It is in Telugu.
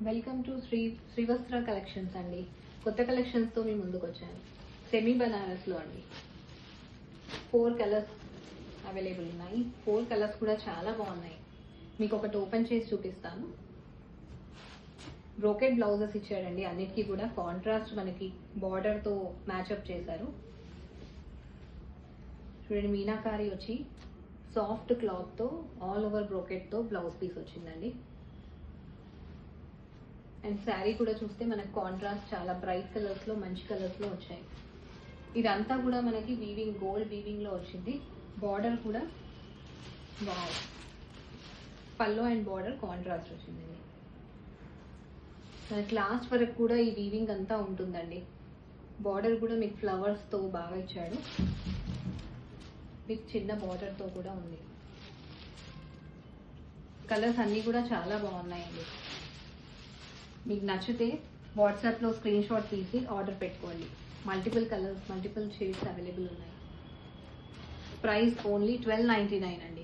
వెల్కమ్ టు శ్రీవస్త్ర కలెక్షన్స్ అండి. కొత్త కలెక్షన్స్ తో మీ ముందుకు వచ్చాను. సెమీ బనారస్ లో అండి 4 కలర్స్ అవైలబుల్ ఉన్నాయి. 4 కలర్స్ కూడా చాలా బాగున్నాయి. మీకు ఒకటి ఓపెన్ చేసి చూపిస్తాను. బ్రోకెట్ బ్లౌజెస్ ఇచ్చాడండి. అన్నిటికీ కూడా కాంట్రాస్ట్ మనకి బార్డర్ తో మ్యాచ్అప్ చేశారు. చూడండి, మీనాకారి వచ్చి సాఫ్ట్ క్లాత్ తో ఆల్ ఓవర్ బ్రోకెట్ తో బ్లౌజ్ పీస్ వచ్చిందండి. అండ్ శారీ కూడా చూస్తే మనకు కాంట్రాస్ట్ చాలా బ్రైట్ కలర్స్ లో మంచి కలర్స్ లో వచ్చాయి. ఇదంతా కూడా మనకి వీవింగ్ గోల్డ్ వీవింగ్ లో వచ్చింది. బార్డర్ కూడా wow, pallu and border contrast వచ్చిందండి. మనకి లాస్ట్ వరకు కూడా ఈ వీవింగ్ అంతా ఉంటుందండి. బార్డర్ కూడా మీకు ఫ్లవర్స్ తో బాగా ఇచ్చాడు. మీకు చిన్న బార్డర్ తో కూడా ఉంది. కలర్స్ అన్ని కూడా చాలా బాగున్నాయండి. మీకు నచ్చితే వాట్సాప్లో స్క్రీన్ షాట్ తీసి ఆర్డర్ పెట్టుకోండి. Multiple colours, multiple shades available ఉన్నాయి. ప్రైస్ ఓన్లీ 1299 అండి.